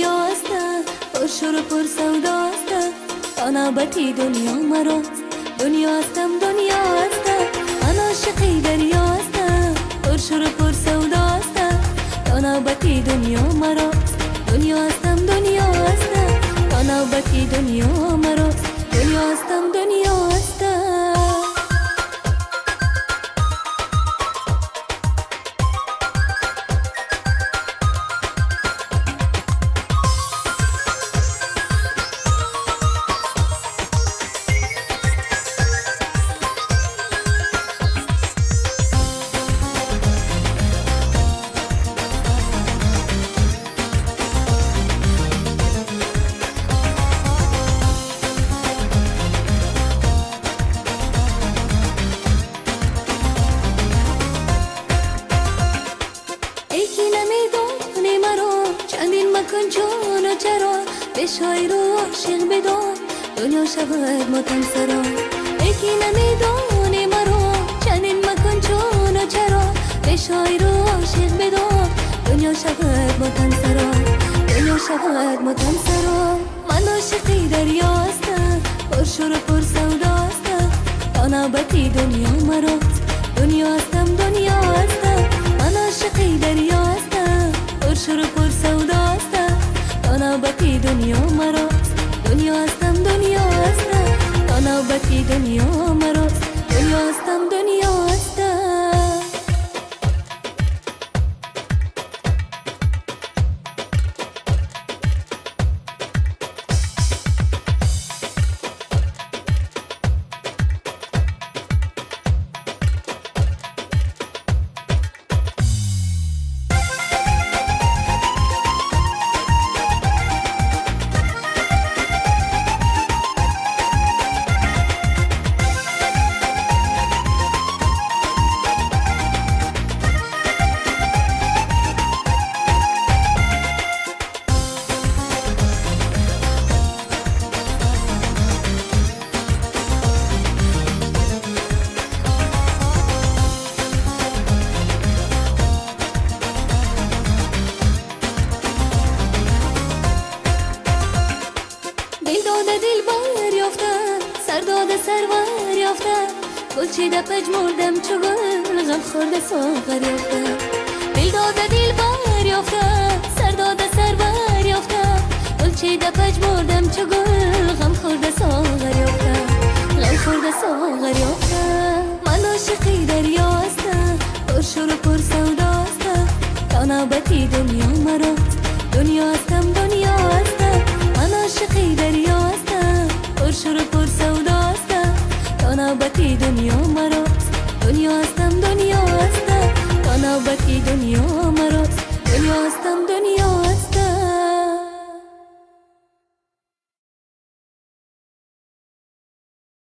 دریاست، پر شور و پر سوداست، آن آبتی دنیا مراست. دنیاستم دنیاست، آن عاشقی دریاست، پر شور و پر سوداست، آن آبتی دنیا مراست. دنیاستم دنیاست، آن آبتی دنیا مراست. دنیاستم دنیاست. مکن جان و چرا به شاعر و عاشق بدان دنیا شود ماتم سرا. یکی نمیدانی مرا چنین مکن جان و چرا به شاعر و عاشق بدان دنیا شود ماتم سرا. دنیا شود ماتم سرا. من عاشقی دریاستم پر شور و پر سوداستم تا نوبتی دنیا مراست. دنیاستم دنیاستم من عاشقی دریاستم پر شور و پر سوداستم تا نوبتی دنیا مراست. دنیاستم دنیاستم تا نوبتی دنیا مراست. دنیاستم دنیاستم. دل بار یافتم سرداد سرور یافتم گل چیده پژمردم چو گل غم خورده ساغر یافتم. دل داده دل بار یافتم سرداد سرور یافتم گل چیده پژمردم چو گل غم خورده ساغر یافتم. غم خورده ساغر یافتم. من عاشقی دریاستم پر شور و پر سوداستم تا نوبتی دنیا مراست. دنیاستم دنیاستم من عاشقی دریاستم پر شور و پر سوداستم تا نوبتی دنیا مراست. دنیاستم دنیاستم تا نوبتی دنیا مراست. دنیاستم دنیاستم.